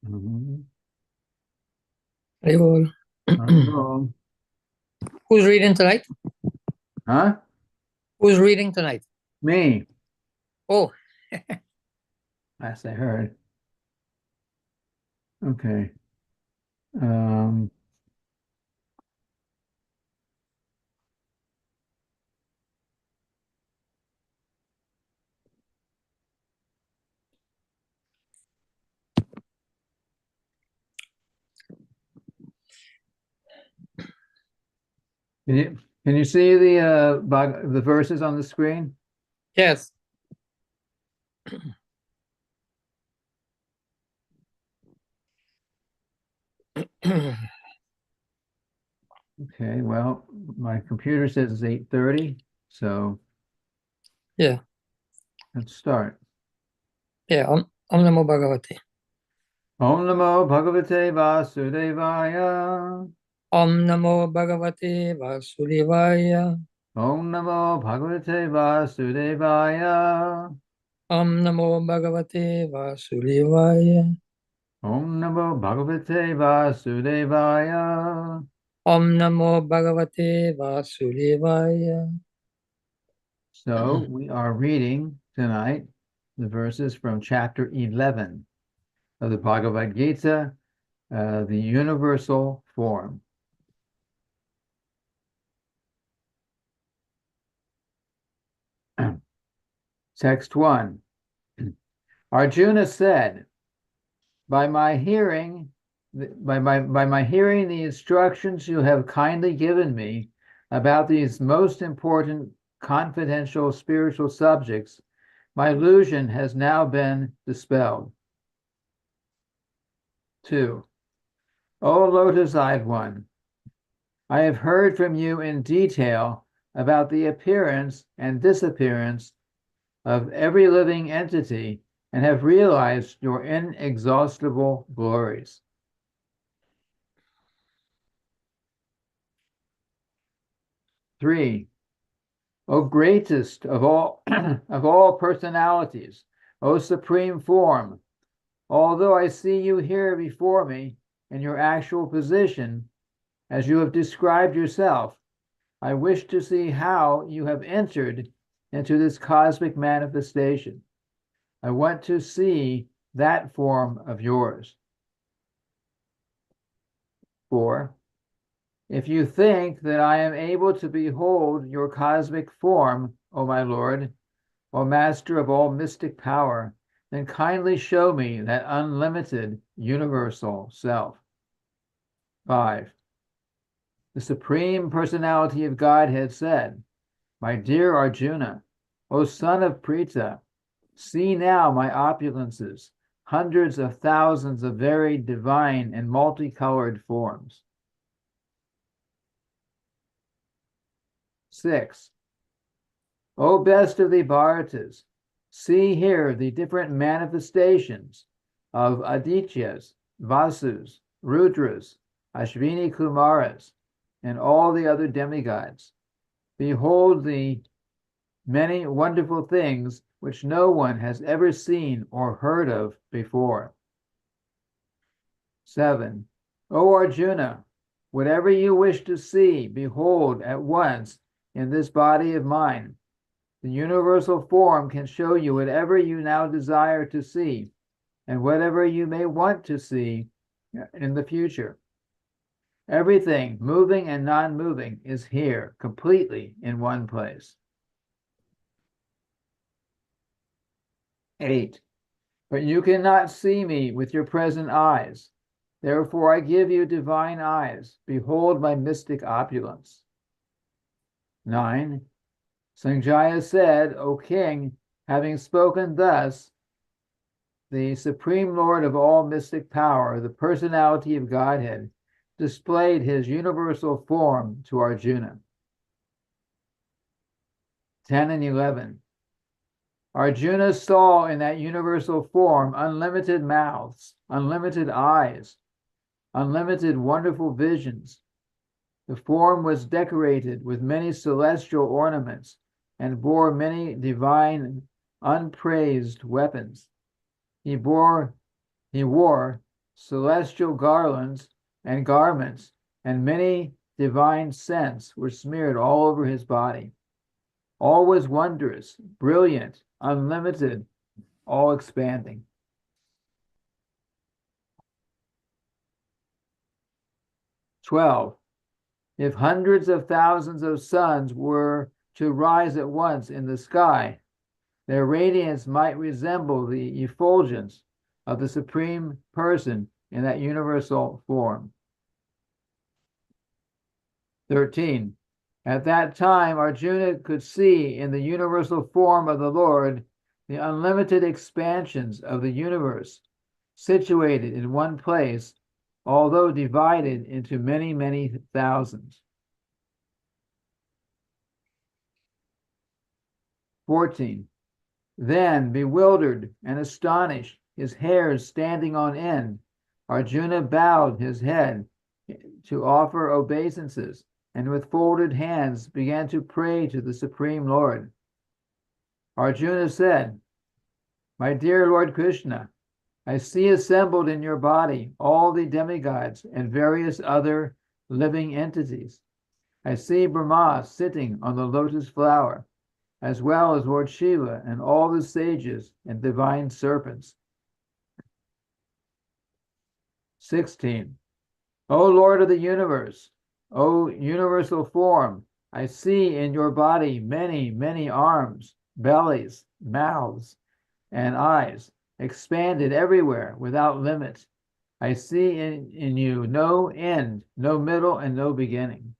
Mhm. Ayun. Oh. Who's reading tonight? Huh? Who's reading tonight? Me. Oh, Last I heard. Okay. Um, can you see the verses on the screen? yes. Okay, well, my computer says it's 8:30, so Yeah. let's start. Yeah. Om Namo Bhagavate. Om Namo Bhagavate Vasudevaya. Om Namo Bhagavate Vasudevaya. Om Namo Bhagavate Vasudevaya. Om Namo Bhagavate Vasudevaya. Om Namo Bhagavate Vasudevaya. Om Namo Bhagavate Vasudevaya. So we are reading tonight the verses from chapter 11 of the Bhagavad Gita, the universal form. Text 1. Arjuna said, by my hearing the instructions you have kindly given me about these most important confidential spiritual subjects, my illusion has now been dispelled. 2. O lotus-eyed one, I have heard from you in detail about the appearance and disappearance of every living entity and have realized your inexhaustible glories. 3. O greatest of all of all personalities, O supreme form, although I see you here before me in your actual position, as you have described yourself, I wish to see how you have entered into this cosmic manifestation. I want to see that form of yours. 4. If you think that I am able to behold your cosmic form, O my Lord, O Master of all mystic power, then kindly show me that unlimited universal self. 5. The Supreme Personality of Godhead said, my dear Arjuna, O son of Pritha, see now my opulences, hundreds of thousands of varied divine and multicolored forms. 6. O best of the Bharatas, see here the different manifestations of Adityas, Vasus, Rudras, Ashvini Kumaras, and all the other demigods. Behold the many wonderful things which no one has ever seen or heard of before. 7. O Arjuna, whatever you wish to see, behold at once in this body of mine. The universal form can show you whatever you now desire to see and whatever you may want to see in the future. Everything, moving and non-moving, is here completely in one place. 8. But you cannot see me with your present eyes. Therefore I give you divine eyes. Behold my mystic opulence. 9. Sanjaya said, O king, having spoken thus, the Supreme Lord of all mystic power, the personality of Godhead, displayed his universal form to Arjuna. 10 and 11. Arjuna saw in that universal form unlimited mouths, unlimited eyes, unlimited wonderful visions. The form was decorated with many celestial ornaments and bore many divine, unpraised weapons. He wore celestial garlands and garments, and many divine scents were smeared all over his body. All was wondrous, brilliant, unlimited, all expanding. "12. If hundreds of thousands of suns were to rise at once in the sky, their radiance might resemble the effulgence of the Supreme Person in that universal form. 13. At that time, Arjuna could see in the universal form of the Lord the unlimited expansions of the universe, situated in one place, although divided into many, many thousands. 14. Then, bewildered and astonished, his hairs standing on end, Arjuna bowed his head to offer obeisances, and with folded hands began to pray to the Supreme Lord. Arjuna said, "My dear Lord Krishna, I see assembled in your body all the demigods and various other living entities. I see Brahma sitting on the lotus flower, as well as Lord Shiva and all the sages and divine serpents." 16. O Lord of the universe, O universal form, I see in your body many, many arms, bellies, mouths, and eyes, expanded everywhere without limit. I see in you no end, no middle, and no beginning.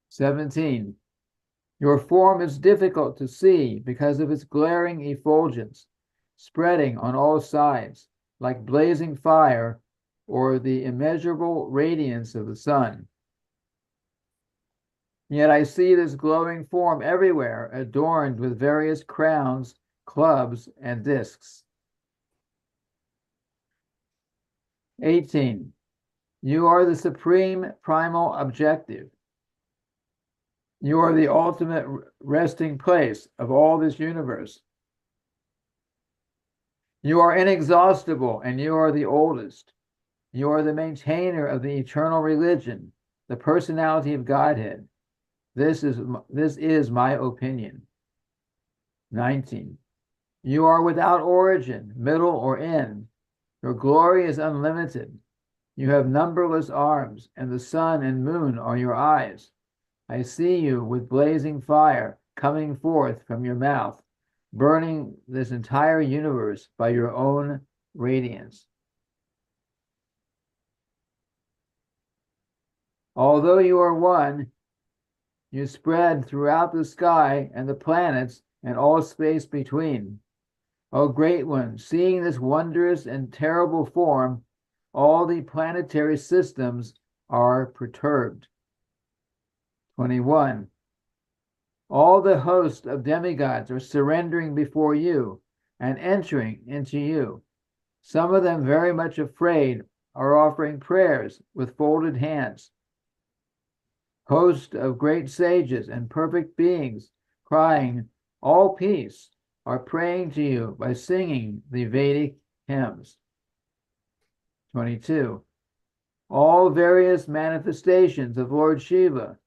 17. Your form is difficult to see because of its glaring effulgence, spreading on all sides, like blazing fire or the immeasurable radiance of the sun. Yet I see this glowing form everywhere, adorned with various crowns, clubs, and discs. 18. You are the supreme primal objective. You are the ultimate resting place of all this universe. You are inexhaustible, and you are the oldest. You are the maintainer of the eternal religion, the personality of Godhead. This is my opinion. 19. You are without origin, middle, or end. Your glory is unlimited. You have numberless arms, and the sun and moon are your eyes. I see you with blazing fire coming forth from your mouth, burning this entire universe by your own radiance. Although you are one, you spread throughout the sky and the planets and all space between. O Great One, seeing this wondrous and terrible form, all the planetary systems are perturbed. 21. All the host of demigods are surrendering before you and entering into you. Some of them, very much afraid, are offering prayers with folded hands. Host of great sages and perfect beings, crying, "All peace," are praying to you by singing the Vedic hymns. 22. All various manifestations of Lord Shiva,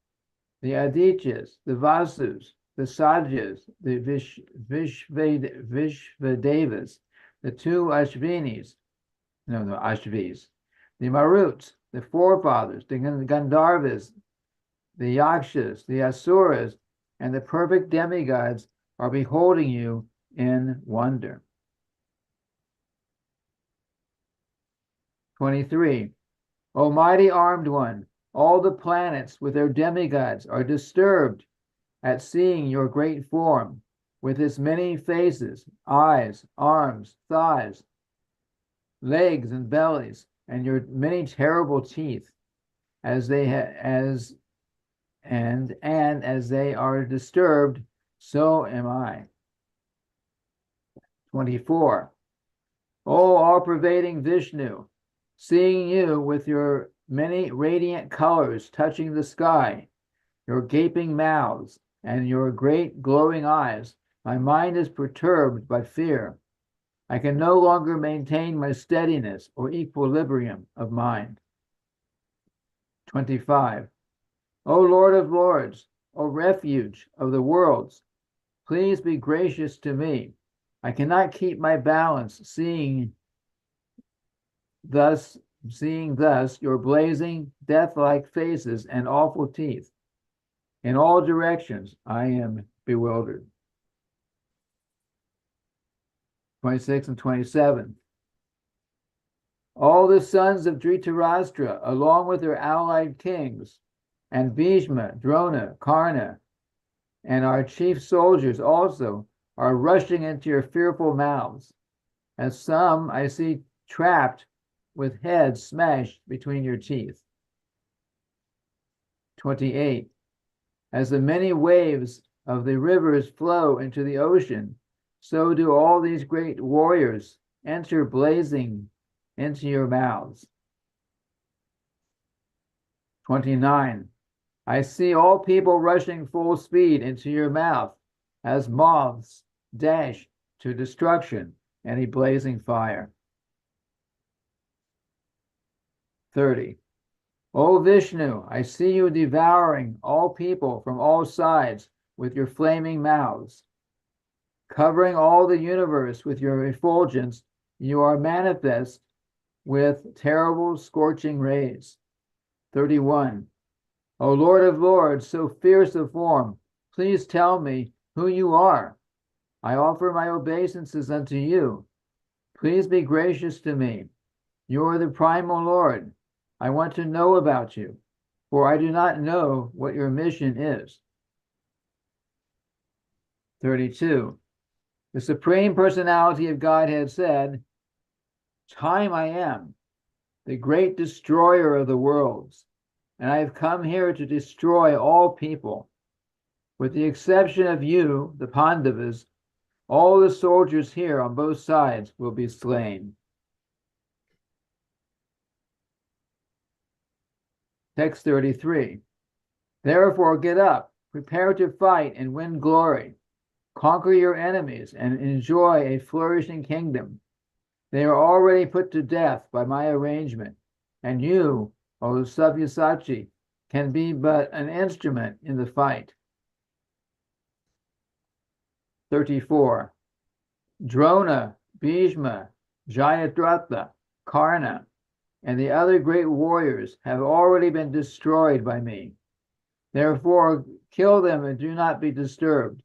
the Adityas, the Vasus, the Sajas, the Vishvadevas, the two Ashvinis, the Maruts, the forefathers, the Gandharvas, the Yakshas, the Asuras, and the perfect demigods are beholding you in wonder. 23. O mighty armed one, all the planets with their demigods are disturbed at seeing your great form, with its many faces, eyes, arms, thighs, legs, and bellies, and your many terrible teeth, as they as they are disturbed, so am I. 24. O all-pervading Vishnu, seeing you with your many radiant colors touching the sky, your gaping mouths, and your great glowing eyes, my mind is perturbed by fear. I can no longer maintain my steadiness or equilibrium of mind. 25. O Lord of Lords, O refuge of the worlds, please be gracious to me. I cannot keep my balance, seeing thus your blazing, death-like faces and awful teeth. In all directions, I am bewildered. 26 and 27. All the sons of Dhritarashtra, along with their allied kings, and Bhishma, Drona, Karna, and our chief soldiers also, are rushing into your fearful mouths, as some I see trapped with heads smashed between your teeth. 28. As the many waves of the rivers flow into the ocean, so do all these great warriors enter blazing into your mouths. 29. I see all people rushing full speed into your mouth as moths dash to destruction and a blazing fire. 30. O Vishnu, I see you devouring all people from all sides with your flaming mouths. Covering all the universe with your effulgence, you are manifest with terrible scorching rays. 31. O Lord of Lords, so fierce of form, please tell me who you are. I offer my obeisances unto you. Please be gracious to me. You are the primal Lord. I want to know about you, for I do not know what your mission is. 32. The Supreme Personality of Godhead said, Time I am, the great destroyer of the worlds, and I have come here to destroy all people. With the exception of you, the Pandavas, all the soldiers here on both sides will be slain. Text 33. Therefore get up, prepare to fight and win glory. Conquer your enemies and enjoy a flourishing kingdom. They are already put to death by my arrangement, and you, O Sabyasachi, can be but an instrument in the fight. 34. Drona, Bhishma, Jayadratha, Karna, and the other great warriors have already been destroyed by me. Therefore, kill them and do not be disturbed.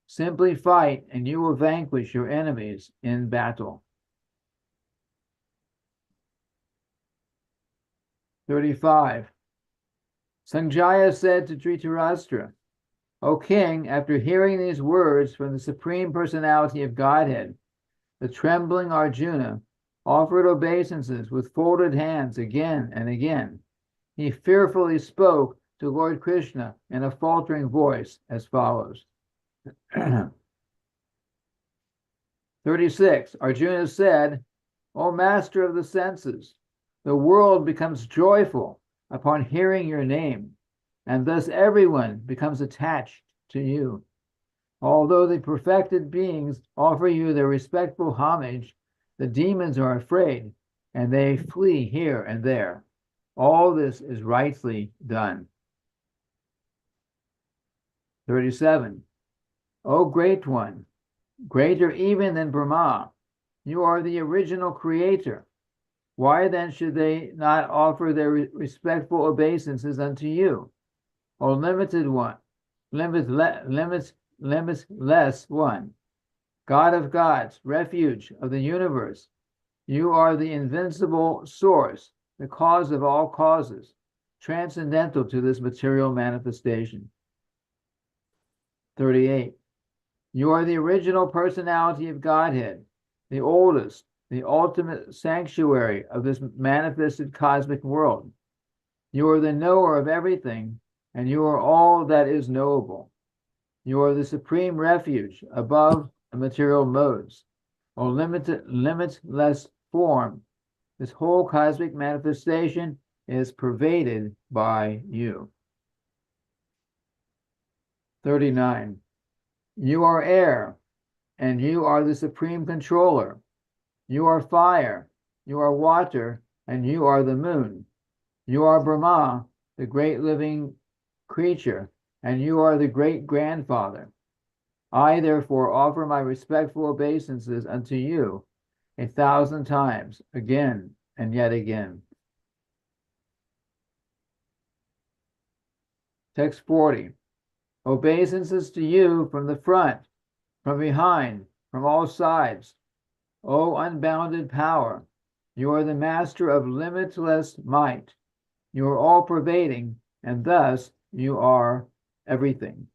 Simply fight, and you will vanquish your enemies in battle. 35. Sanjaya said to Dhritarashtra, O king, after hearing these words from the Supreme Personality of Godhead, the trembling Arjuna offered obeisances with folded hands again and again. He fearfully spoke to Lord Krishna in a faltering voice as follows. 36. Arjuna said, O master of the senses, the world becomes joyful upon hearing your name, and thus everyone becomes attached to you. Although the perfected beings offer you their respectful homage, the demons are afraid, and they flee here and there. All this is rightly done. 37. O great one, greater even than Brahma, you are the original creator. Why then should they not offer their respectful obeisances unto you? O limited one, limitless one, God of gods, refuge of the universe, you are the invincible source, the cause of all causes, transcendental to this material manifestation. 38. You are the original personality of Godhead, the oldest, the ultimate sanctuary of this manifested cosmic world. You are the knower of everything, and you are all that is knowable. You are the supreme refuge above the material modes. O limitless form, this whole cosmic manifestation is pervaded by you. 39. You are air, and you are the supreme controller. You are fire, you are water, and you are the moon. You are Brahma, the great living creature, and you are the great grandfather. I therefore offer my respectful obeisances unto you 1,000 times, again and yet again. Text 40. Obeisances to you from the front, from behind, from all sides. O unbounded power, you are the master of limitless might. You are all-pervading, and thus you are everything.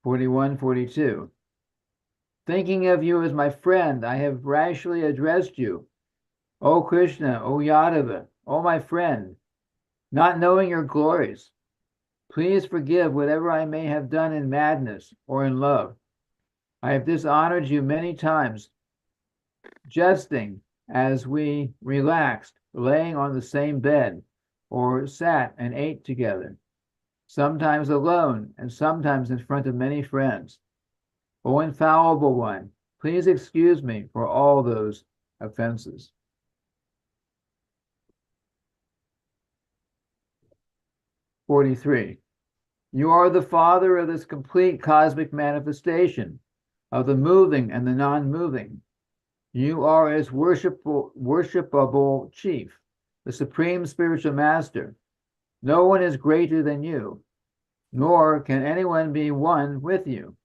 41, 42. Thinking of you as my friend, I have rashly addressed you. O Krishna, O Yadava, O my friend, not knowing your glories, please forgive whatever I may have done in madness or in love. I have dishonored you many times, jesting as we relaxed, laying on the same bed, or sat and ate together, sometimes alone and sometimes in front of many friends. O infallible one, please excuse me for all those offenses. (43) You are the Father of this complete cosmic manifestation, of the moving and the non-moving. You are its worshipable chief, the supreme spiritual master. No one is greater than you, nor can anyone be one with you.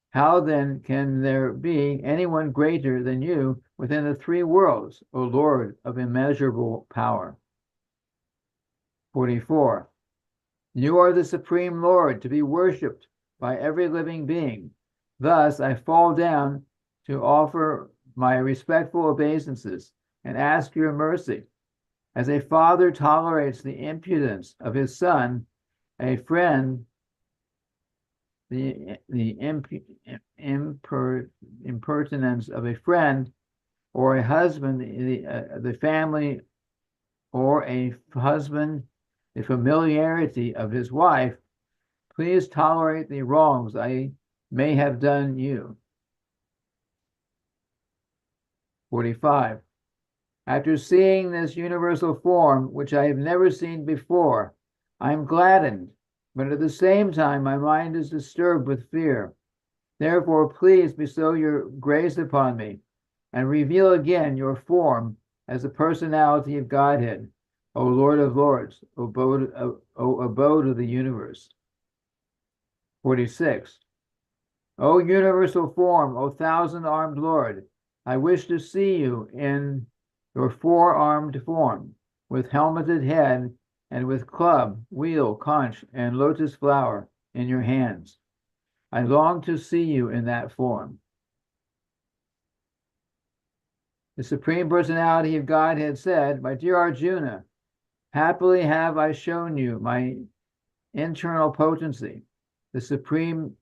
How then can there be anyone greater than you within the three worlds, O Lord of immeasurable power? 44. You are the supreme Lord to be worshipped by every living being. Thus I fall down to offer my respectful obeisances and ask your mercy. As a father tolerates the impudence of his son, a friend the impertinence of a friend, or a husband, the family, or a husband, the familiarity of his wife, please tolerate the wrongs I may have done you. 45. After seeing this universal form, which I have never seen before, I am gladdened, but at the same time my mind is disturbed with fear. Therefore, please bestow your grace upon me and reveal again your form as the personality of Godhead, O Lord of Lords, O abode of the universe. 46. O universal form, O thousand-armed Lord, I wish to see you in your four-armed form, with helmeted head and with club, wheel, conch, and lotus flower in your hands. I long to see you in that form. The Supreme Personality of Godhead said, My dear Arjuna, happily have I shown you my internal potency, the supreme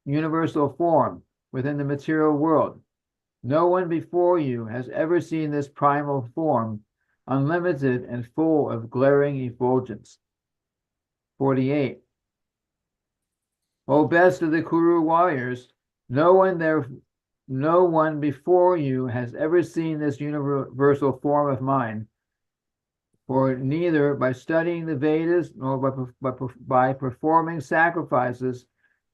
universal form within the material world. No one before you has ever seen this primal form, unlimited and full of glaring effulgence. 48. O best of the Kuru warriors, no one before you has ever seen this universal form of mine, for neither by studying the Vedas, nor by performing sacrifices,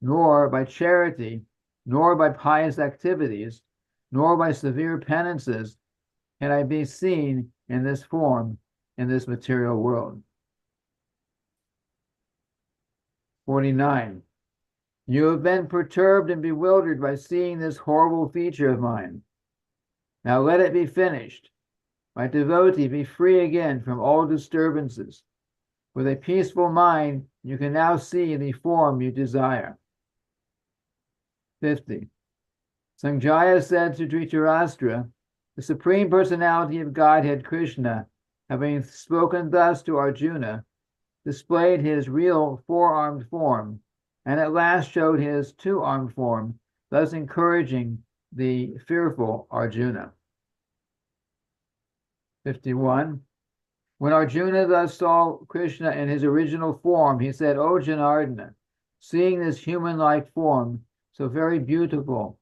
nor by charity, nor by pious activities, nor by severe penances can I be seen in this form in this material world. 49. You have been perturbed and bewildered by seeing this horrible feature of mine. Now let it be finished. My devotee, be free again from all disturbances. With a peaceful mind, you can now see the form you desire. 50. Sanjaya said to Dhritarashtra, the Supreme Personality of Godhead Krishna, having spoken thus to Arjuna, displayed his real four-armed form, and at last showed his two-armed form, thus encouraging the fearful Arjuna. 51. When Arjuna thus saw Krishna in his original form, he said, O Janardana, seeing this human-like form, so very beautiful,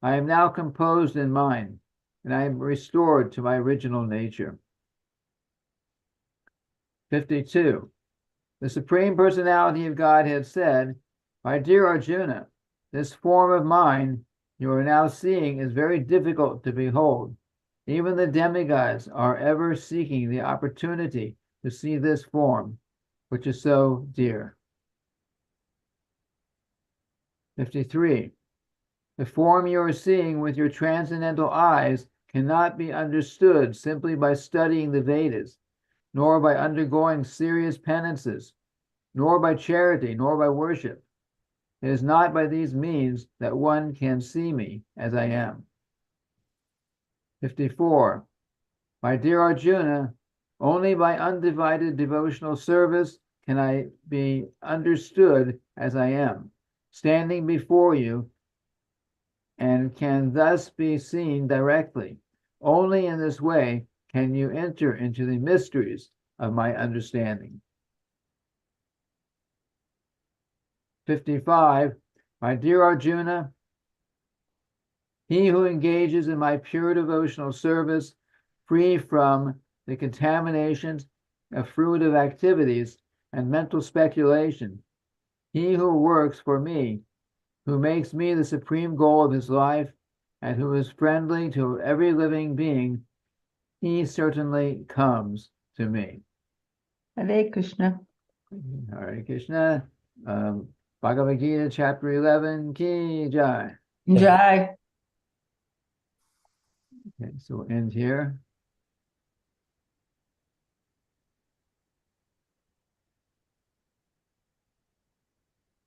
I am now composed in mind. and I am restored to my original nature. 52. The Supreme Personality of Godhead said, "My dear Arjuna, this form of mine you are now seeing is very difficult to behold. Even the demigods are ever seeking the opportunity to see this form, which is so dear." 53. The form you are seeing with your transcendental eyes cannot be understood simply by studying the Vedas, nor by undergoing serious penances, nor by charity, nor by worship. It is not by these means that one can see me as I am. 54. My dear Arjuna, only by undivided devotional service can I be understood as I am, standing before you, and can thus be seen directly. Only in this way can you enter into the mysteries of my understanding. 55. My dear Arjuna, he who engages in my pure devotional service, free from the contaminations of fruitive activities and mental speculation, he who works for me, who makes me the supreme goal of his life, and who is friendly to every living being, he certainly comes to me. Hare Krishna. Hare Krishna. Bhagavad Gita, chapter 11, Ki Jai. Jai. Okay, so we'll end here.